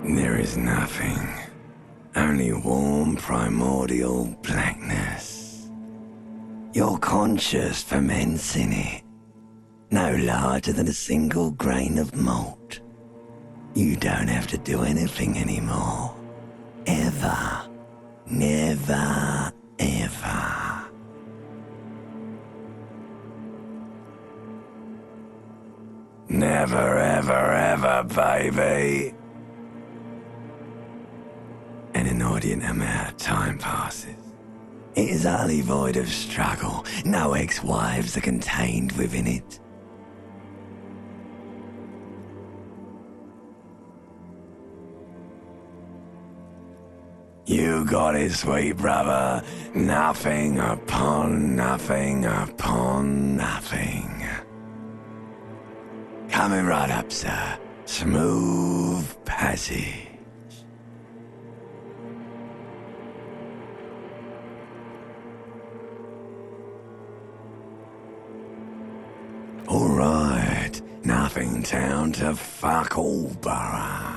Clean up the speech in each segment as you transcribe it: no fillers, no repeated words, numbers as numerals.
There is nothing. Only warm primordial blackness. Your conscious ferments in it. No larger than a single grain of malt. You don't have to do anything anymore. Ever. Never, ever. Never, ever, ever, baby. An inordinate amount of time passes. It is utterly void of struggle. No ex-wives are contained within it. You got it, sweet brother. Nothing upon nothing upon nothing. Coming right up, sir. Smooth passage. Alright, nothing town to fuck all borough.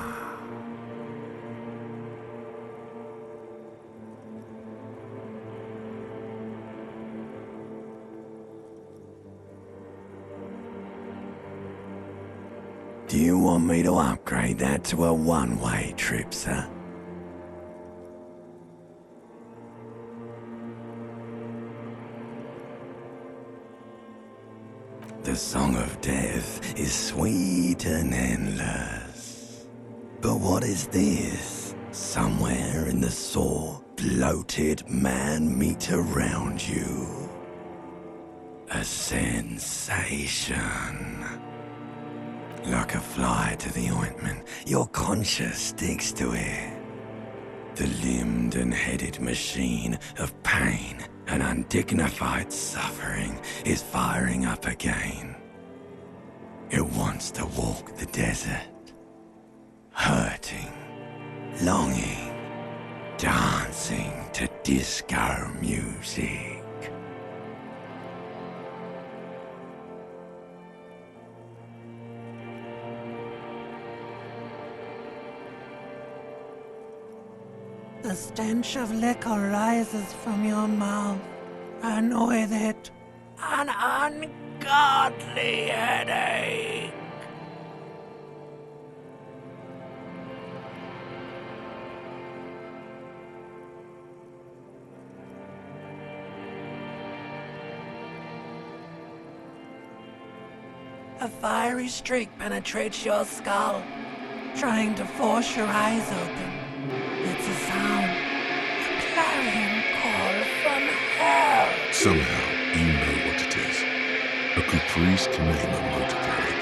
Do you want me to upgrade that to a one-way trip, sir? The song of death is sweet and endless. But what is this? Somewhere in the sore, bloated man meet around you. A sensation. Like a fly to the ointment, your conscience sticks to it. The limbed and headed machine of pain and undignified suffering is firing up again. It wants to walk the desert, hurting, longing, dancing to disco music. The stench of liquor rises from your mouth, and with it, an ungodly headache. A fiery streak penetrates your skull, trying to force your eyes open. It's a sound, a clarion call from hell. Somehow, you know what it is. A caprice to name a motor carriage.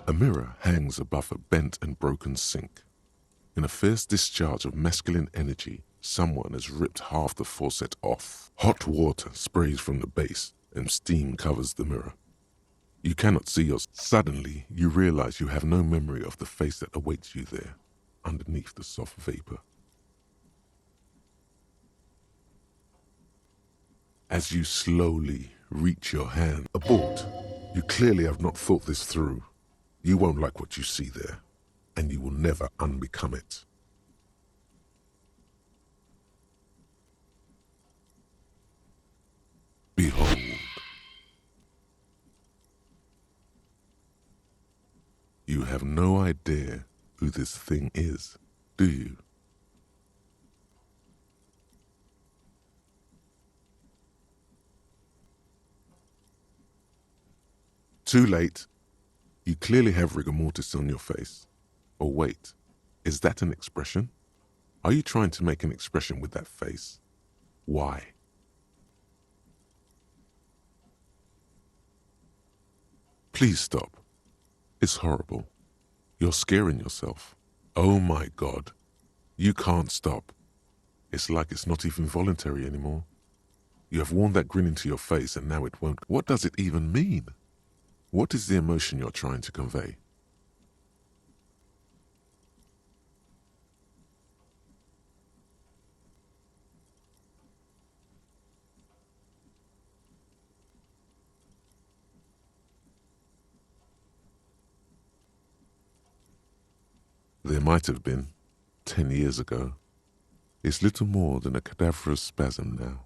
A mirror hangs above a bent and broken sink. In a fierce discharge of masculine energy, someone has ripped half the faucet off. Hot water sprays from the base, and steam covers the mirror. You cannot see yours. Suddenly, you realize you have no memory of the face that awaits you there, underneath the soft vapor. As you slowly reach your hand, abort. You clearly have not thought this through. You won't like what you see there, and you will never unbecome it. Behold. You have no idea who this thing is, do you? Too late. You clearly have rigor mortis on your face. Or wait, is that an expression? Are you trying to make an expression with that face? Why? Please stop. It's horrible. You're scaring yourself. Oh my God. You can't stop. It's like it's not even voluntary anymore. You have worn that grin into your face and now it won't. What does it even mean? What is the emotion you're trying to convey? There might have been, 10 years ago. It's little more than a cadaverous spasm now.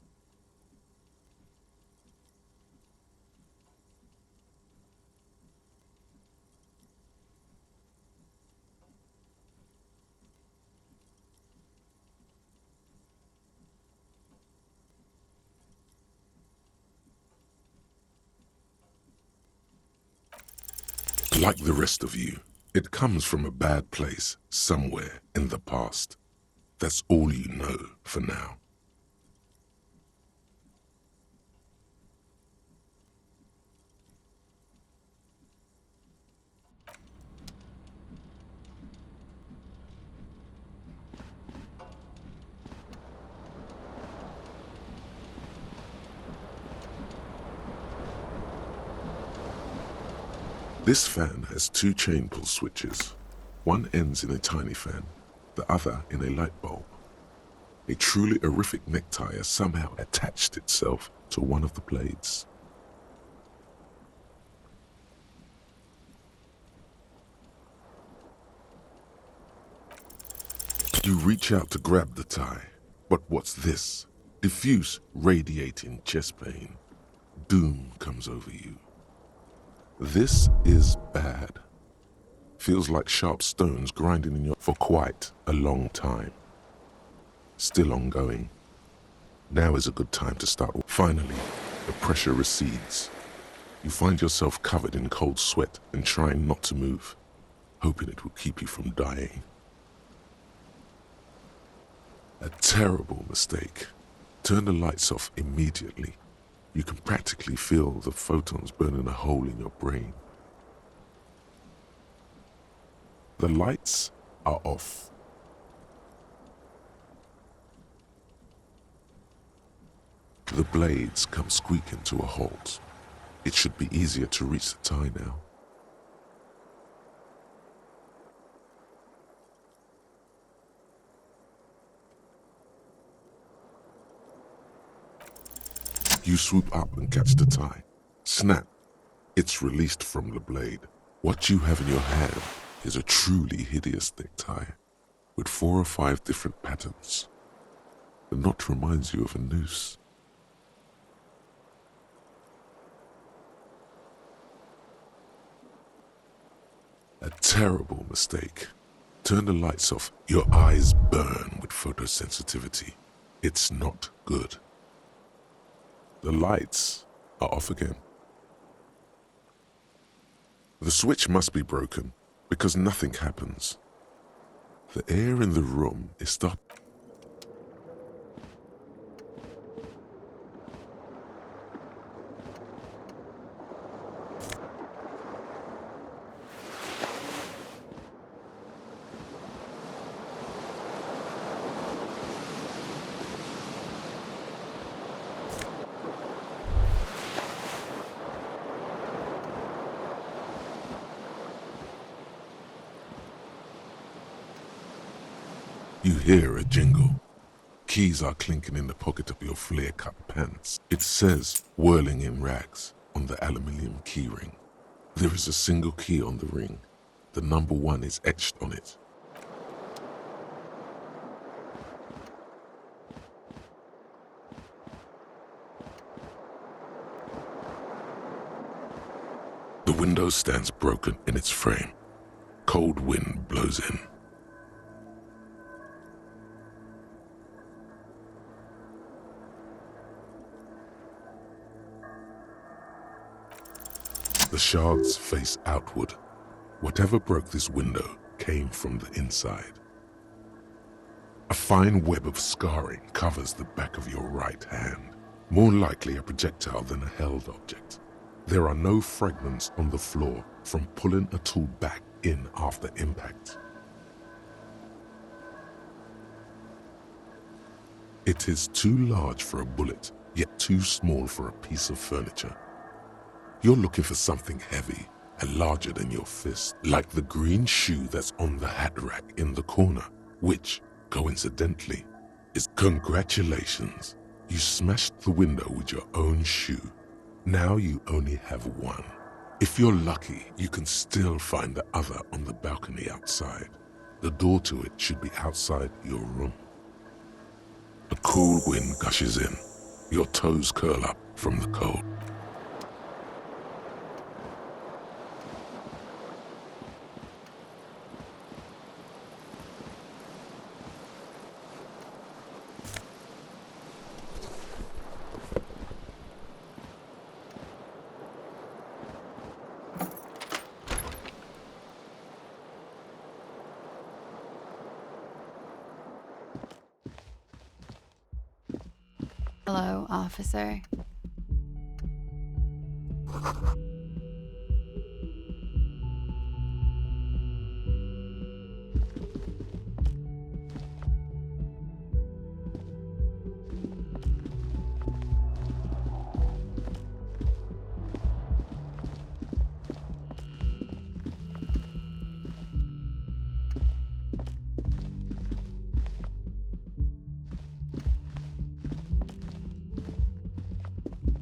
Like the rest of you, it comes from a bad place somewhere in the past. That's all you know for now. This fan has two chain pull switches. One ends in a tiny fan, the other in a light bulb. A truly horrific necktie has somehow attached itself to one of the blades. You reach out to grab the tie, but what's this? Diffuse, radiating chest pain. Doom comes over you. This is bad. Feels like sharp stones grinding in your for quite a long time. Still ongoing. Now is a good time to start. Finally, the pressure recedes. You find yourself covered in cold sweat and trying not to move, hoping it will keep you from dying. A terrible mistake. Turn the lights off immediately. You can practically feel the photons burning a hole in your brain. The lights are off. The blades come squeaking to a halt. It should be easier to reach the tie now. You swoop up and catch the tie. Snap! It's released from the blade. What you have in your hand is a truly hideous necktie with 4 or 5 different patterns. The knot reminds you of a noose. A terrible mistake. Turn the lights off. Your eyes burn with photosensitivity. It's not good. The lights are off again. The switch must be broken because nothing happens. The air in the room is starting. You hear a jingle. keys are clinking in the pocket of your flare-cut pants. It says, whirling in rags, on the aluminium keyring. There is a single key on the ring. The number 1 is etched on it. The window stands broken in its frame. Cold wind blows in. The shards face outward. Whatever broke this window came from the inside. A fine web of scarring covers the back of your right hand, more likely a projectile than a held object. There are no fragments on the floor from pulling a tool back in after impact. It is too large for a bullet, yet too small for a piece of furniture. You're looking for something heavy and larger than your fist, like the green shoe that's on the hat rack in the corner, which, coincidentally, is congratulations. You smashed the window with your own shoe. Now you only have one. If you're lucky, you can still find the other on the balcony outside. The door to it should be outside your room. A cool wind gushes in. Your toes curl up from the cold. Hello, officer.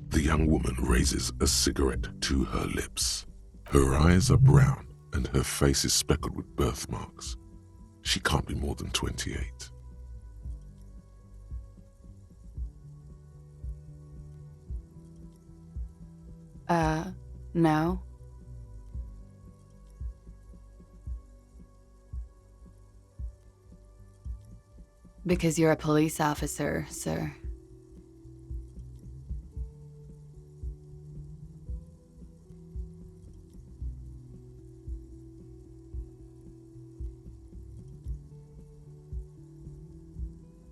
The young woman raises a cigarette to her lips. Her eyes are brown and her face is speckled with birthmarks. She can't be more than 28. No. Because you're a police officer, sir.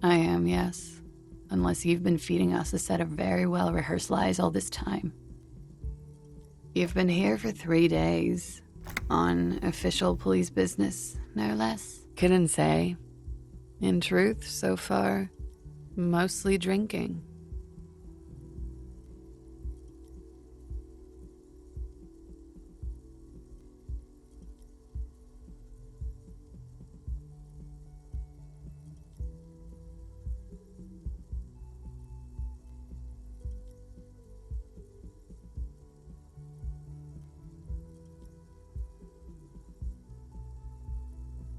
I am, yes. Unless you've been feeding us a set of very well-rehearsed lies all this time. You've been here for 3 days. On official police business, no less. Couldn't say. In truth, so far, mostly drinking.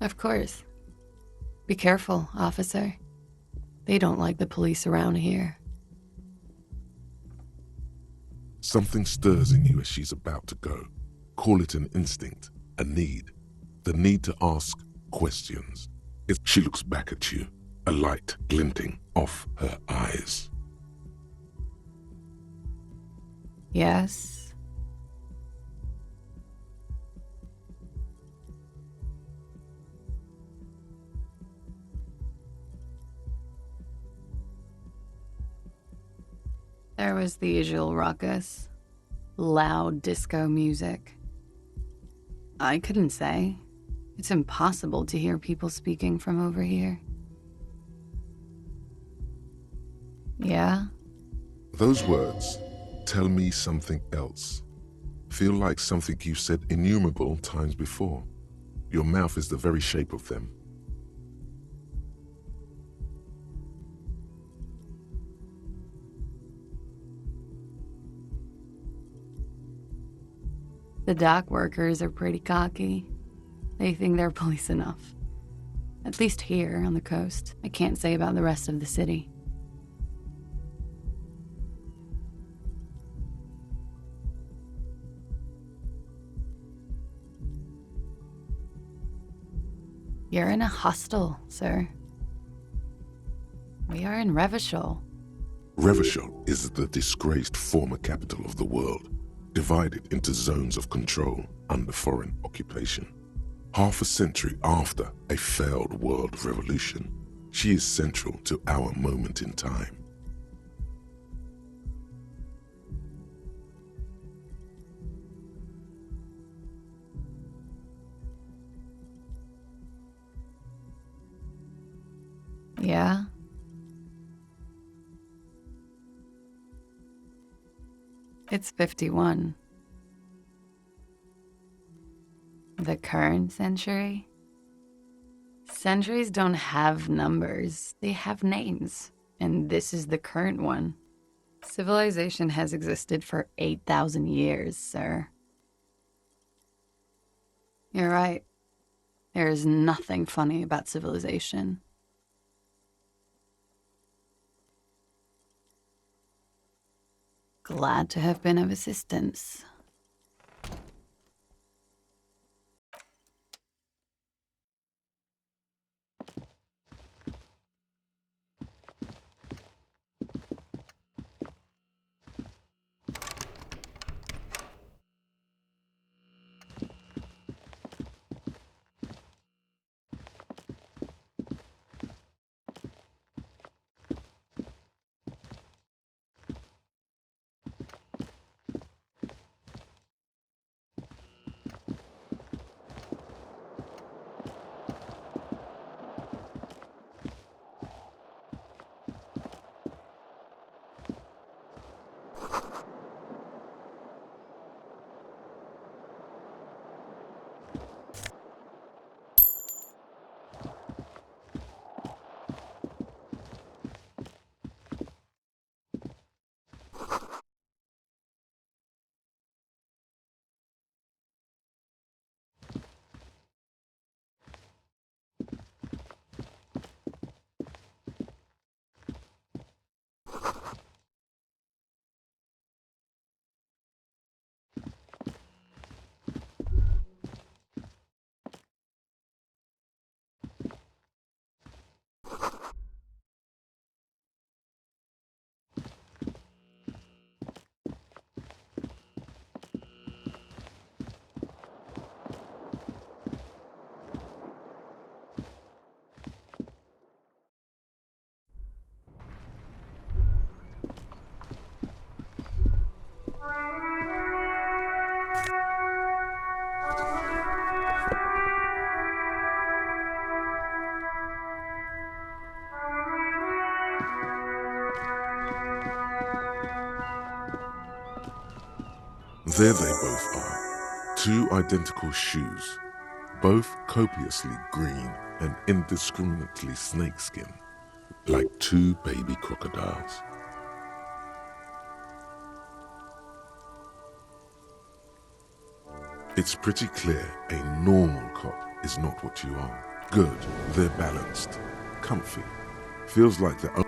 Of course. Be careful, officer. They don't like the police around here. Something stirs in you as she's about to go. Call it an instinct, a need. The need to ask questions. She looks back at you, a light glinting off her eyes. Yes? There was the usual ruckus. Loud disco music. I couldn't say. It's impossible to hear people speaking from over here. Yeah? Those words tell me something else. Feel like something you've said innumerable times before. Your mouth is the very shape of them. The dock workers are pretty cocky. They think they're police enough. At least here on the coast. I can't say about the rest of the city. You're in a hostel, sir. We are in Revachol. Revachol is the disgraced former capital of the world, divided into zones of control under foreign occupation. Half a century after a failed world revolution, she is central to our moment in time. Yeah? It's 51. The current century? Centuries don't have numbers, they have names. And this is the current one. Civilization has existed for 8,000 years, sir. You're right. There is nothing funny about civilization. Glad to have been of assistance. There they both are, two identical shoes, both copiously green and indiscriminately snakeskin, like two baby crocodiles. It's pretty clear a normal cop is not what you are. Good, they're balanced, comfy. Feels like they're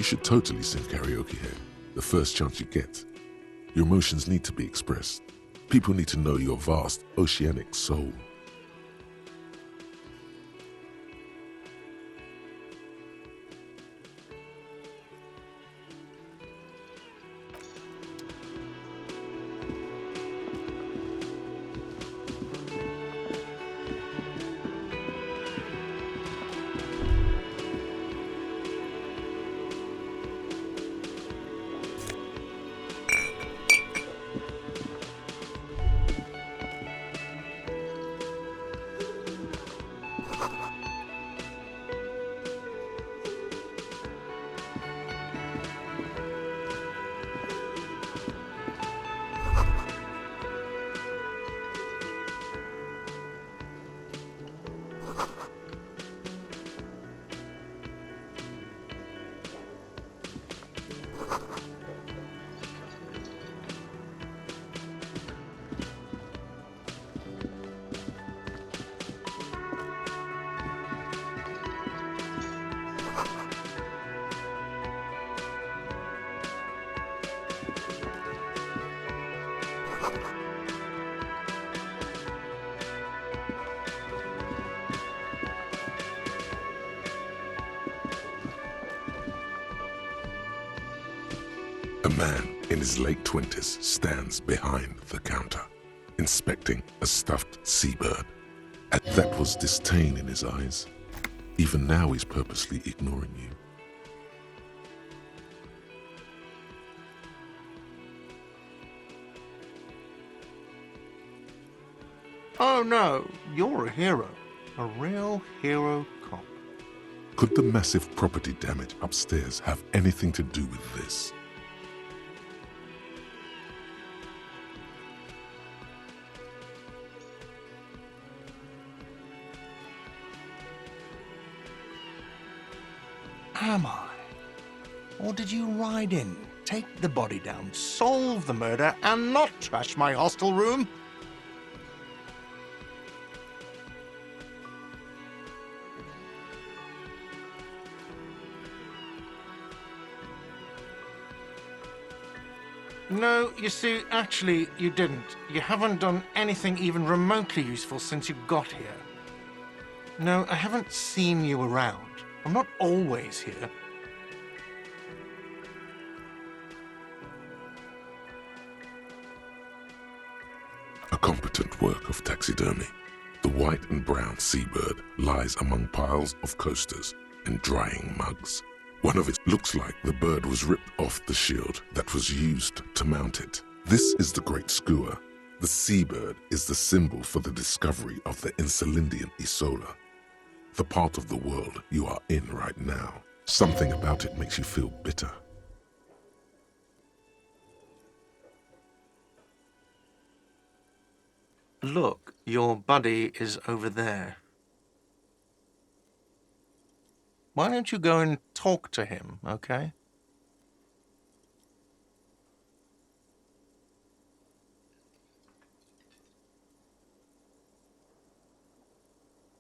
You should totally sing karaoke here, the first chance you get. Your emotions need to be expressed. People need to know your vast, oceanic soul. A man in his late 20s stands behind the counter, inspecting a stuffed seabird. And that was disdain in his eyes. Even now he's purposely ignoring you. Oh no, you're a hero. A real hero cop. Could the massive property damage upstairs have anything to do with this? Am I? Or did you ride in, take the body down, solve the murder, and not trash my hostel room? No, you see, actually, you didn't. You haven't done anything even remotely useful since you got here. No, I haven't seen you around. I'm not always here. A competent work of taxidermy. The white and brown seabird lies among piles of coasters and drying mugs. One of it looks like the bird was ripped off the shield that was used to mount it. This is the Great Skua. The seabird is the symbol for the discovery of the Insulindian Isola, the part of the world you are in right now. Something about it makes you feel bitter. Look, your buddy is over there. Why don't you go and talk to him, okay?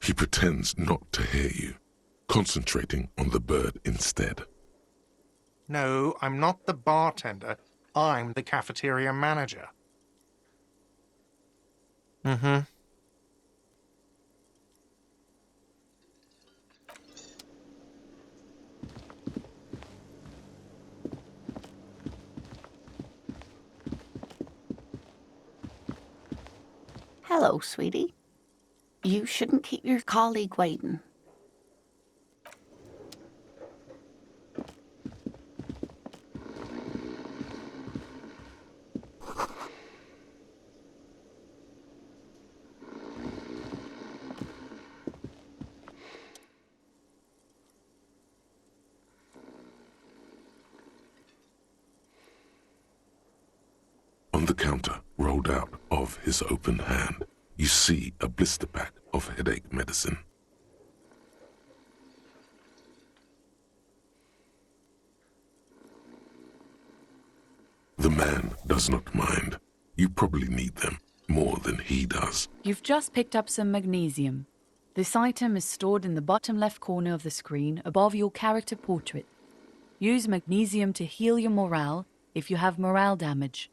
He pretends not to hear you, concentrating on the bird instead. No, I'm not the bartender. I'm the cafeteria manager. Mm-hmm. Hello, sweetie. You shouldn't keep your colleague waiting. On the counter, rolled out of his open hand, you see a blister pack of headache medicine. The man does not mind. You probably need them more than he does. You've just picked up some magnesium. This item is stored in the bottom left corner of the screen above your character portrait. Use magnesium to heal your morale if you have morale damage.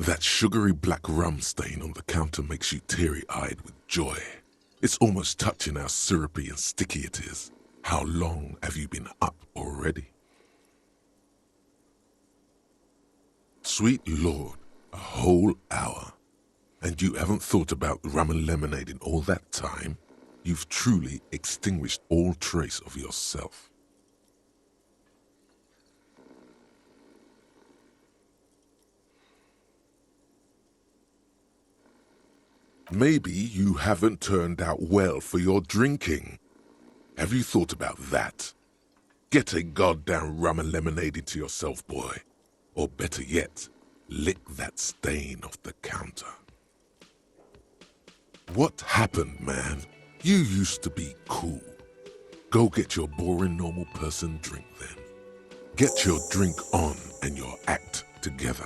That sugary black rum stain on the counter makes you teary-eyed with joy. It's almost touching how syrupy and sticky it is. How long have you been up already? Sweet Lord, a whole hour. And you haven't thought about rum and lemonade in all that time? You've truly extinguished all trace of yourself. Maybe you haven't turned out well for your drinking. Have you thought about that? Get a goddamn rum and lemonade into yourself, boy. Or better yet, lick that stain off the counter. What happened, man? You used to be cool. Go get your boring normal person drink then. Get your drink on and your act together.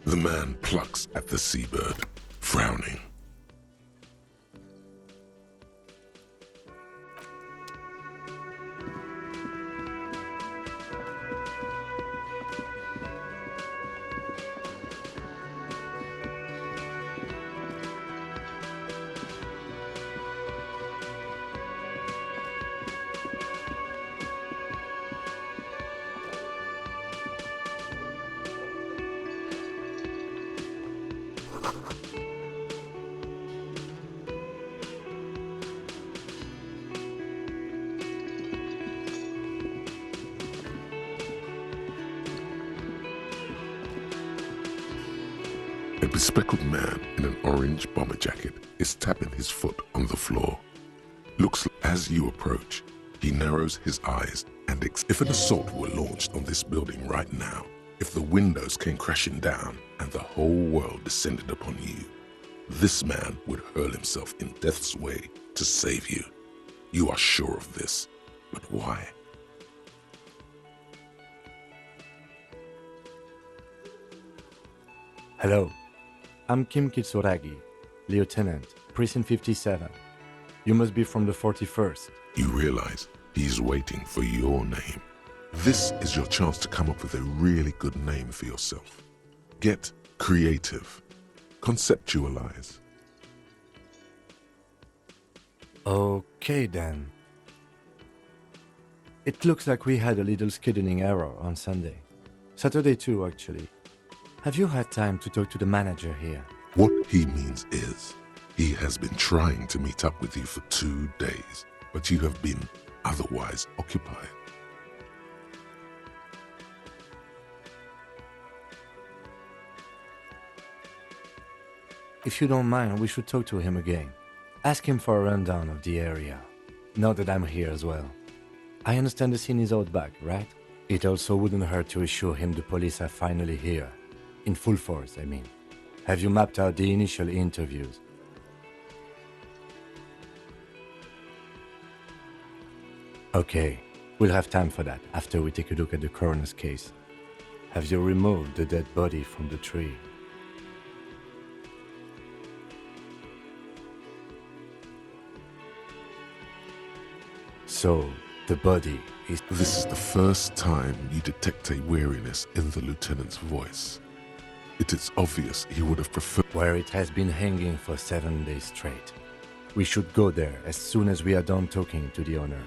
The man plucks at the seabird, frowning. A bespectacled man in an orange bomber jacket is tapping his foot on the floor. Looks as you approach, he narrows his eyes and if an assault were launched on this building right now, if the windows came crashing down and the whole world descended upon you, this man would hurl himself in death's way to save you. You are sure of this, but why? Hello, I'm Kim Kitsuragi, Lieutenant, Precinct 57. You must be from the 41st. You realize he's waiting for your name. This is your chance to come up with a really good name for yourself. Get creative. Conceptualize. Okay then. It looks like we had a little scheduling error on Sunday. Saturday too, actually. Have you had time to talk to the manager here? What he means is, he has been trying to meet up with you for 2 days, but you have been otherwise occupied. If you don't mind, we should talk to him again. Ask him for a rundown of the area. now that I'm here as well. I understand the scene is out back, right? It also wouldn't hurt to assure him the police are finally here. In full force, I mean. Have you mapped out the initial interviews? Okay, we'll have time for that after we take a look at the coroner's case. Have you removed the dead body from the tree? So, the body is... This is the first time you detect a weariness in the lieutenant's voice. It is obvious he would have preferred... where it has been hanging for 7 days straight. We should go there as soon as we are done talking to the owner.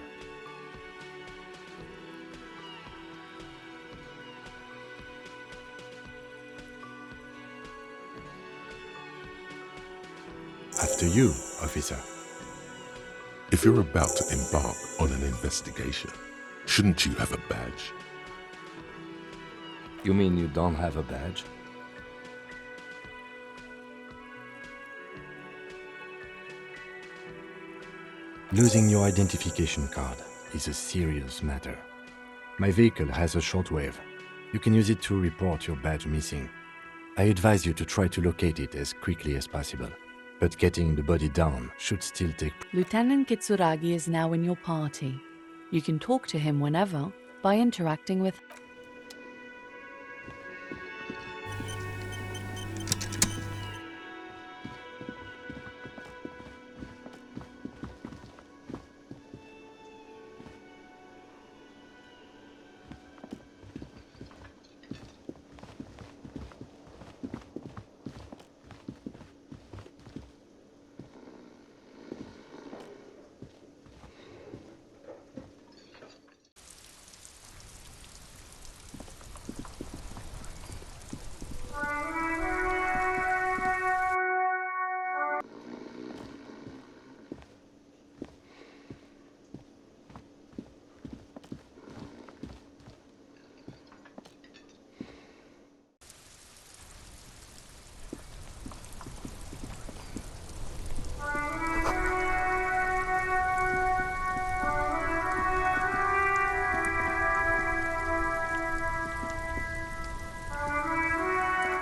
After you, officer. If you're about to embark on an investigation, shouldn't you have a badge? You mean you don't have a badge? Losing your identification card is a serious matter. My vehicle has a shortwave. You can use it to report your badge missing. I advise you to try to locate it as quickly as possible. But getting the body down should still take... Lieutenant Kitsuragi is now in your party. You can talk to him whenever by interacting with...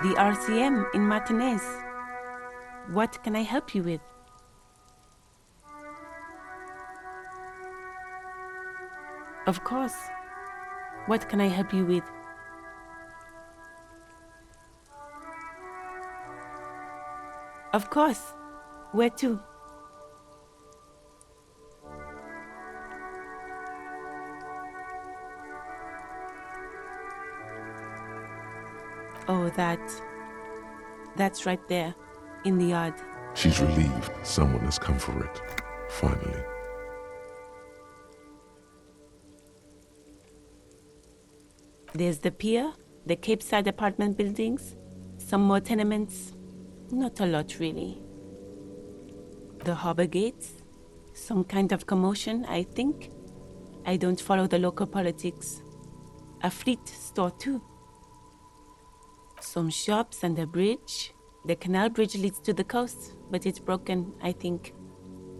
The RCM in Martinez. What can I help you with? Of course. What can I help you with? Of course. Where to? Oh, that's right there, in the yard. She's relieved someone has come for it, finally. There's the pier, the Cape Side apartment buildings, some more tenements. Not a lot, really. The harbor gates, some kind of commotion, I think. I don't follow the local politics. A fleet store, too. Some shops and a bridge. The canal bridge leads to the coast, but it's broken, I think.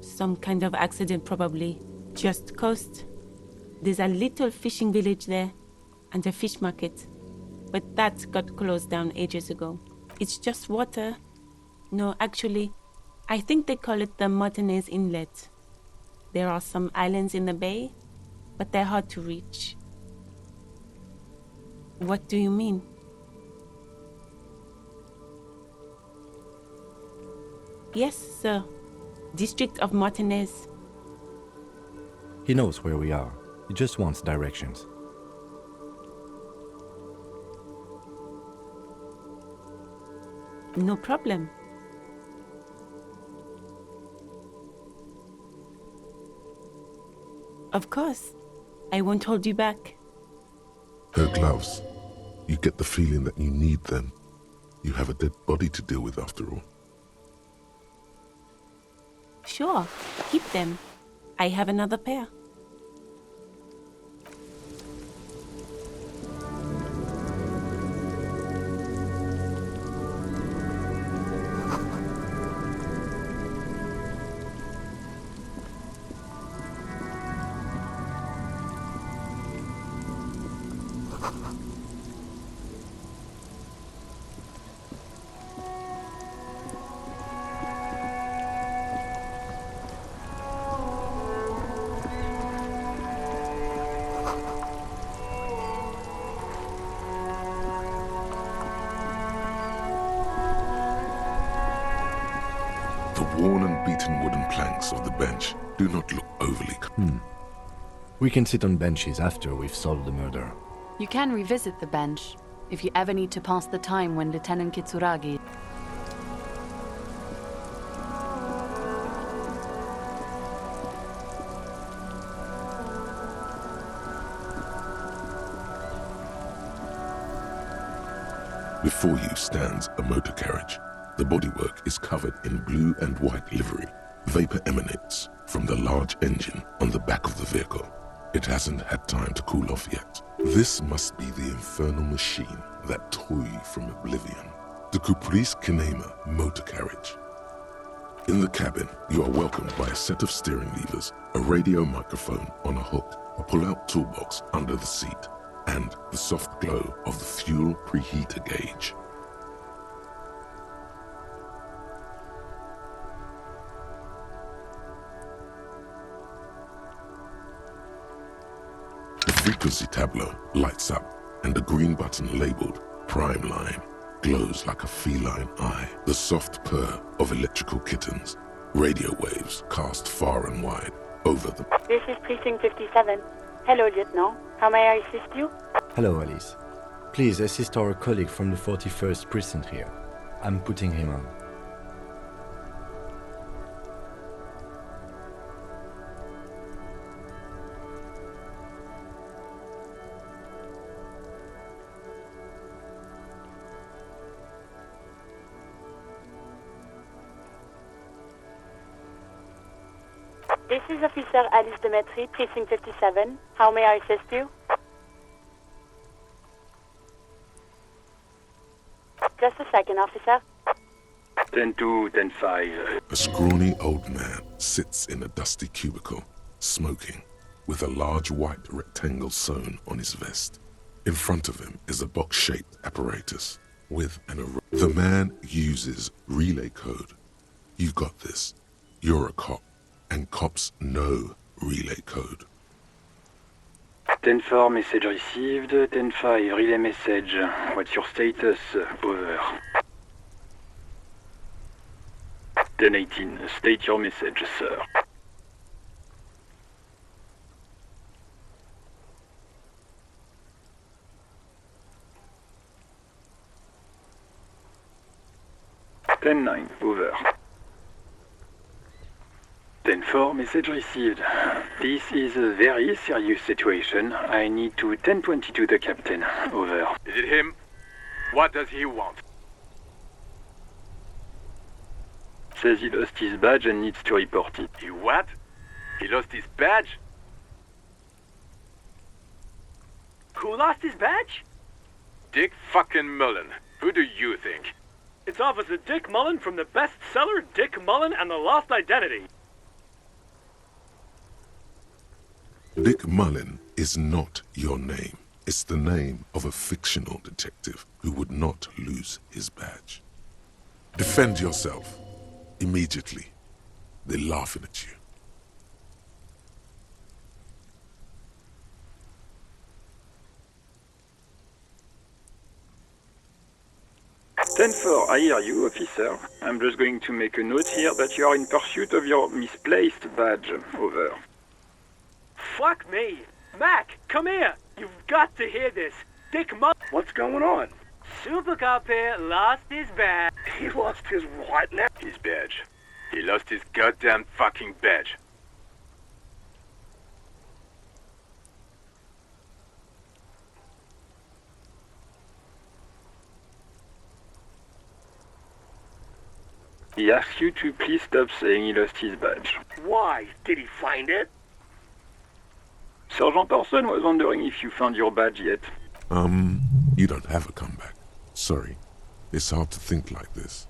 Some kind of accident, probably. Just coast. There's a little fishing village there, and a fish market. But that got closed down ages ago. It's just water. No, actually, I think they call it the Martinez Inlet. There are some islands in the bay, but they're hard to reach. What do you mean? Yes, sir. District of Martinez. He knows where we are. He just wants directions. No problem. Of course. I won't hold you back. Her gloves. You get the feeling that you need them. You have a dead body to deal with after all. Sure, keep them. I have another pair. The worn and beaten wooden planks of the bench do not look overly... We can sit on benches after we've solved the murder. You can revisit the bench if you ever need to pass the time when Lieutenant Kitsuragi... Before you stands a motor carriage. The bodywork is covered in blue and white livery. Vapor emanates from the large engine on the back of the vehicle. It hasn't had time to cool off yet. This must be the infernal machine that tore you from oblivion. The Caprice Kinema motor carriage. In the cabin, you are welcomed by a set of steering levers, a radio microphone on a hook, a pull-out toolbox under the seat, and the soft glow of the fuel preheater gauge. The frequency tableau lights up, and the green button labeled Prime Line glows like a feline eye. The soft purr of electrical kittens, radio waves cast far and wide over the... This is Precinct 57. Hello, Lieutenant. How may I assist you? Hello, Alice. Please assist our colleague from the 41st Precinct here. I'm putting him on. This is Officer Alice Demetri, Precinct 57. How may I assist you? Just a second, officer. 10-2, 10-5. A scrawny old man sits in a dusty cubicle, smoking, with a large white rectangle sewn on his vest. In front of him is a box-shaped apparatus with an array. The man uses relay code. You got this. You're a cop, and cops know relay code. 10-4, message received. 10-5, relay message. What's your status? Over. 10-18, state your message, sir. Ten-9, over. 10-4, message received. This is a very serious situation. I need to 10-22 the captain. Over. Is it him? What does he want? Says he lost his badge and needs to report it. He what? He lost his badge? Who lost his badge? Dick fucking Mullen. Who do you think? It's Officer Dick Mullen from the bestseller Dick Mullen and the Lost Identity. Dick Mullen is not your name. It's the name of a fictional detective who would not lose his badge. Defend yourself. Immediately. They're laughing at you. Ten-4, I hear you, officer. I'm just going to make a note here that you are in pursuit of your misplaced badge. Over. Fuck me. Mac, come here. You've got to hear this. Dick Mullen. What's going on? Super Cop here lost his badge. He lost his what now? His badge. He lost his goddamn fucking badge. He asks you to please stop saying he lost his badge. Why? Did he find it? Sergeant Orson was wondering if you found your badge yet. You don't have a comeback. Sorry. It's hard to think like this.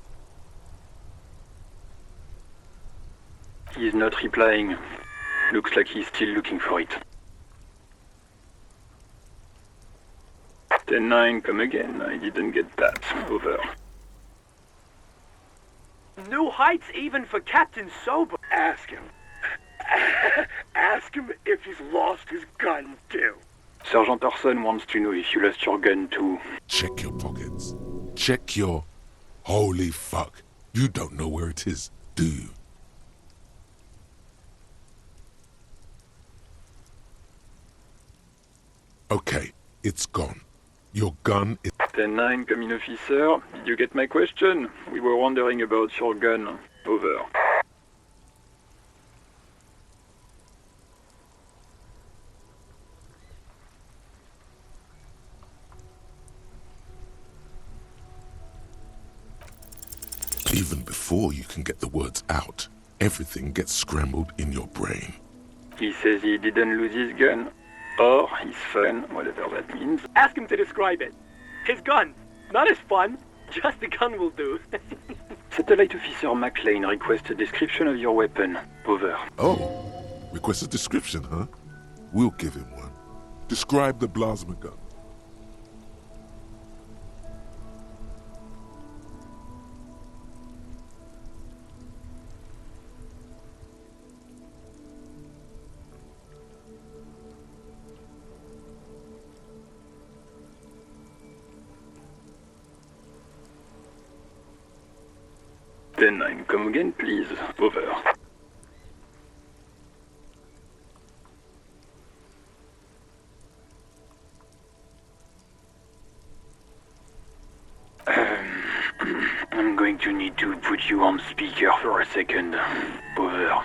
He's not replying. Looks like he's still looking for it. 10-9, come again. I didn't get that. Over. New heights even for Captain Sober. Ask him. Ask him if he's lost his gun, too. Sergeant Orson wants to know if you lost your gun too. Check your pockets. Check your... Holy fuck. You don't know where it is, do you? Okay, it's gone. Your gun is... 10-9, come in, officer. Did you get my question? We were wondering about your gun. Over. Even before you can get the words out, everything gets scrambled in your brain. He says he didn't lose his gun. Or his fun, whatever that means. Ask him to describe it. His gun. Not his fun. Just the gun will do. Satellite Officer McLean requests a description of your weapon. Over. Oh, request a description, huh? We'll give him one. Describe the plasma gun. Then I'm come again, please. Over. I'm going to need to put you on speaker for a second. Over.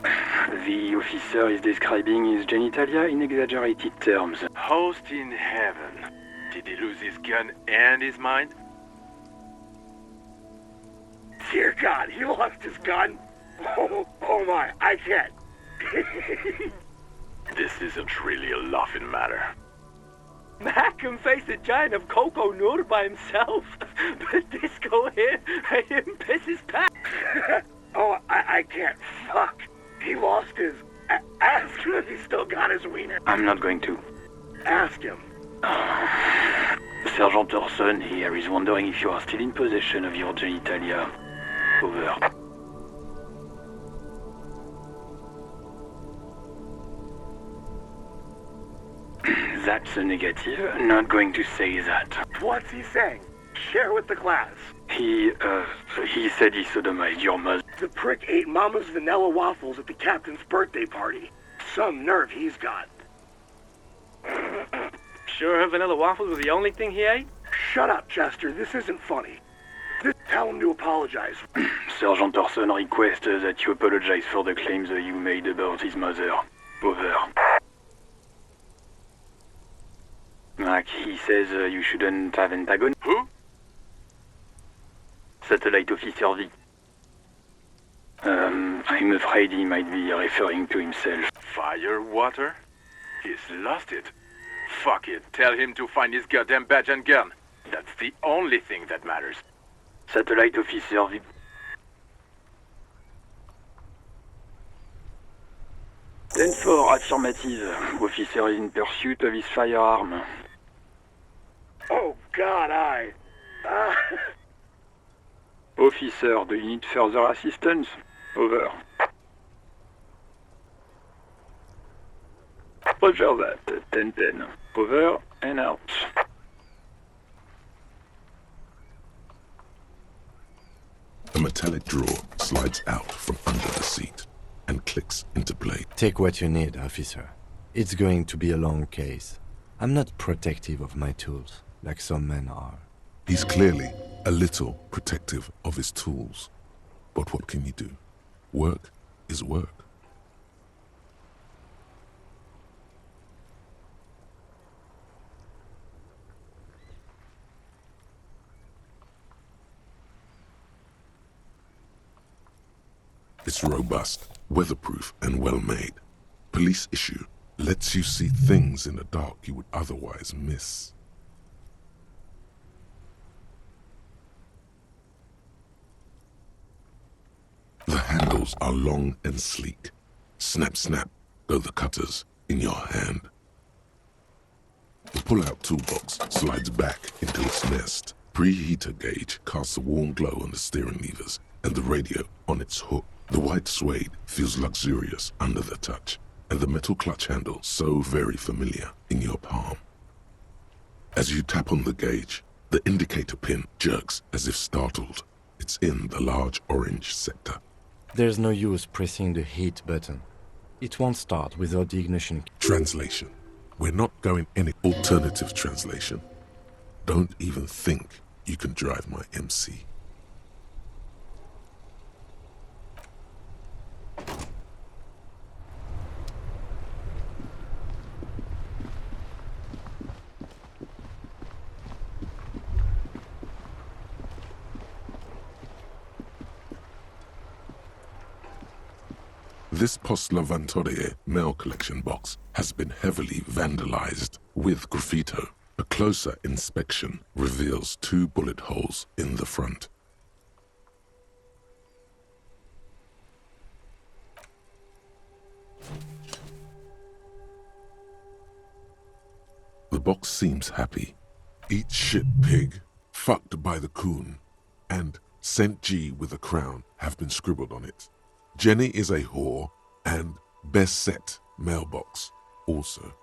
The officer is describing his genitalia in exaggerated terms. Host in heaven. Did he lose his gun and his mind? Dear God, he lost his gun. Oh my, I can't. This isn't really a laughing matter. Mac can face a giant of Coco Nur by himself, but Disco here made him piss his pants. Oh, I can't. Fuck. He lost his... Ask him if he still got his wiener. I'm not going to. Ask him. Sergeant Orson here is wondering if you are still in possession of your genitalia. Over. That's a negative. Not going to say that. What's he saying? Share with the class. He said he sodomized your mother. The prick ate Mama's vanilla waffles at the captain's birthday party. Some nerve he's got. Sure her vanilla waffles were the only thing he ate? Shut up, Chester. This isn't funny. Tell him to apologize. Sergeant Orson requests that you apologize for the claims that you made about his mother. Over. Mac, he says you shouldn't have antagonist. Who? Satellite Officer V. I'm afraid he might be referring to himself. Fire, water? He's lost it. Fuck it. Tell him to find his goddamn badge and gun. That's the only thing that matters. Satellite Officer V. Then for affirmative, officer is in pursuit of his firearm. Oh, God, Officer, do you need further assistance? Over. Roger that. 10-10. Over and out. A metallic drawer slides out from under the seat and clicks into play. Take what you need, officer. It's going to be a long case. I'm not protective of my tools, like some men are. He's clearly a little protective of his tools. But what can you do? Work is work. It's robust, weatherproof, and well-made. Police issue lets you see things in the dark you would otherwise miss. The handles are long and sleek. Snap, snap, go the cutters in your hand. The pull-out toolbox slides back into its nest. Preheater gauge casts a warm glow on the steering levers and the radio on its hook. The white suede feels luxurious under the touch, and the metal clutch handle so very familiar in your palm. As you tap on the gauge, the indicator pin jerks as if startled. It's in the large orange sector. There's no use pressing the heat button. It won't start without the ignition key. Translation. We're not going any alternative translation. Don't even think you can drive my MC. This Post Lavantorie mail collection box has been heavily vandalized with graffito. A closer inspection reveals 2 bullet holes in the front. The box seems happy. Eat shit, pig, fucked by the coon, and St. G with a crown have been scribbled on it. Jenny is a whore, and best set mailbox also.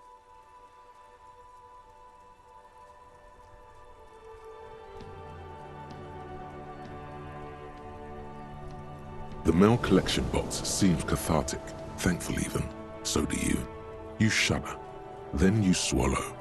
The mail collection box seems cathartic, thankful even. So do you. You shudder, then you swallow.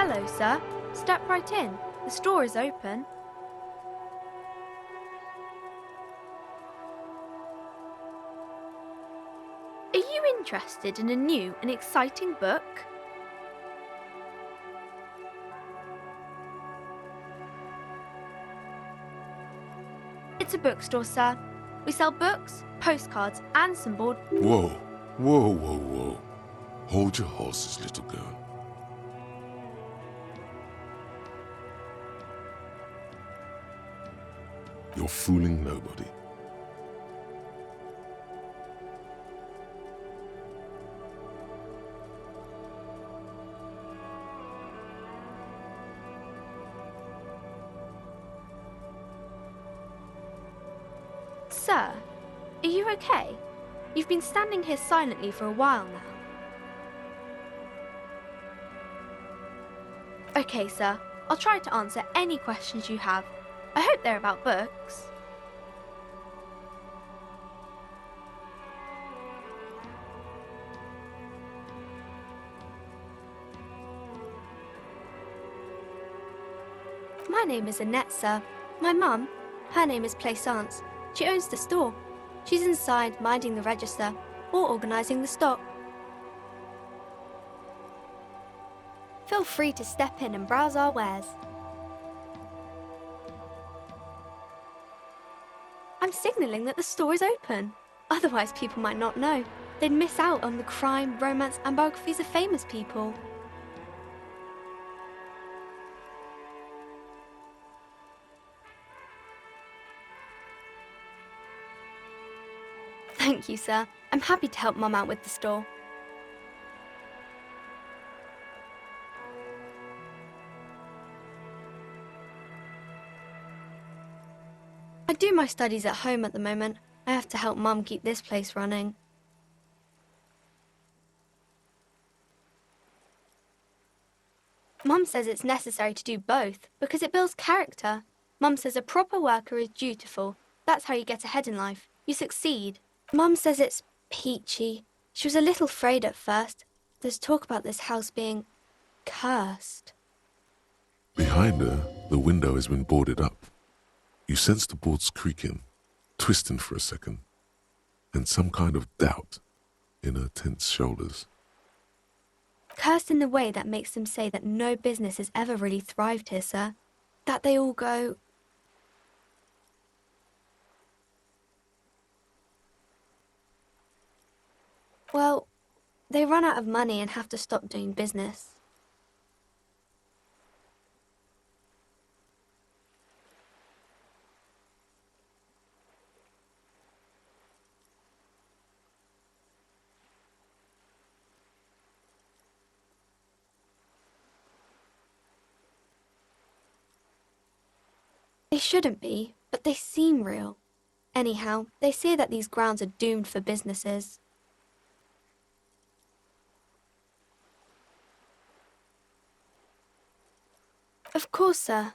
Hello, sir. Step right in. The store is open. Are you interested in a new and exciting book? It's a bookstore, sir. We sell books, postcards, and some board. Whoa, whoa, whoa, whoa. Hold your horses, little girl. You're fooling nobody. Sir, are you okay? You've been standing here silently for a while now. Okay, sir. I'll try to answer any questions you have. I hope they're about books. My name is Annette, sir. My mum, her name is Plaisance. She owns the store. She's inside minding the register or organising the stock. Feel free to step in and browse our wares. I'm signalling that the store is open. Otherwise, people might not know. They'd miss out on the crime, romance, and biographies of famous people. Thank you, sir. I'm happy to help Mum out with the store. I do my studies at home at the moment. I have to help Mum keep this place running. Mum says it's necessary to do both because it builds character. Mum says a proper worker is dutiful. That's how you get ahead in life. You succeed. Mum says it's peachy. She was a little afraid at first. There's talk about this house being cursed. Behind her, the window has been boarded up. You sense the boards creaking, twisting for a second, and some kind of doubt in her tense shoulders. Cursed in the way that makes them say that no business has ever really thrived here, sir. That they all go... Well, they run out of money and have to stop doing business. They shouldn't be, but they seem real. Anyhow, they say that these grounds are doomed for businesses. Of course, sir.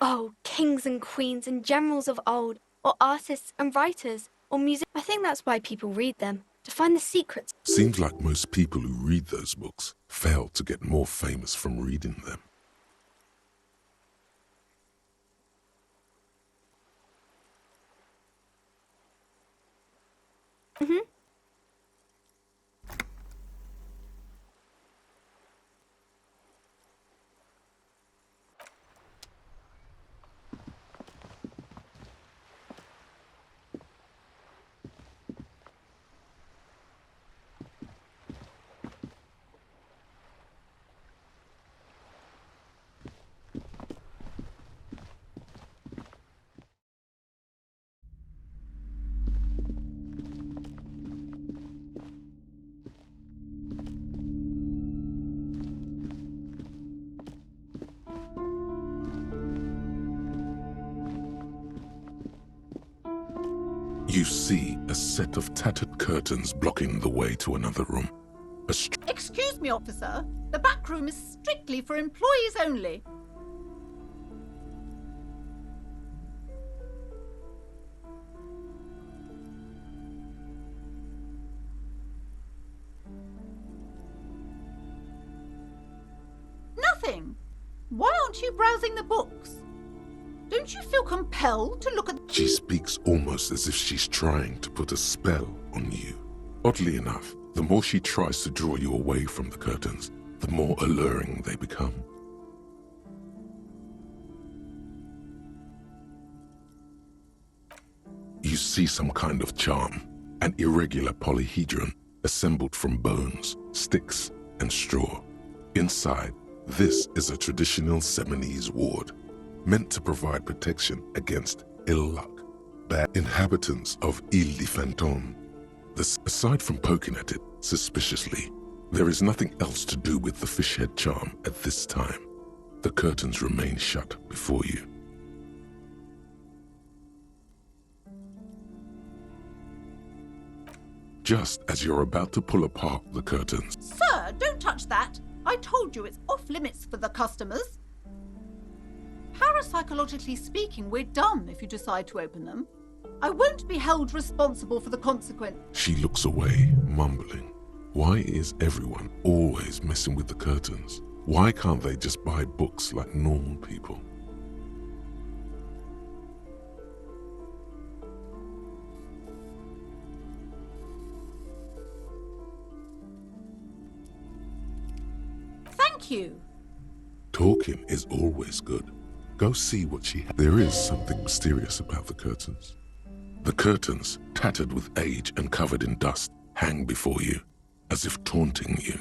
Oh, kings and queens and generals of old, or artists and writers, or music. I think that's why people read them, to find the secrets. Seems like most people who read those books fail to get more famous from reading them. Mm-hmm. You see a set of tattered curtains blocking the way to another room. Excuse me, officer. The back room is strictly for employees only. Nothing. Why aren't you browsing the books? Don't you feel compelled to look at... She speaks almost as if she's trying to put a spell on you. Oddly enough, the more she tries to draw you away from the curtains, the more alluring they become. You see some kind of charm, an irregular polyhedron assembled from bones, sticks, and straw. Inside, this is a traditional Seminese ward, meant to provide protection against ill luck. Bad inhabitants of Ile de Fantôme. Aside from poking at it suspiciously, there is nothing else to do with the fish head charm at this time. The curtains remain shut before you. Just as you're about to pull apart the curtains. Sir, don't touch that. I told you it's off limits for the customers. Parapsychologically speaking, we're done if you decide to open them. I won't be held responsible for the consequence. She looks away, mumbling. Why is everyone always messing with the curtains? Why can't they just buy books like normal people? like you. Talking is always good. Go see what she has. There is something mysterious about the curtains. The curtains, tattered with age and covered in dust, hang before you, as if taunting you.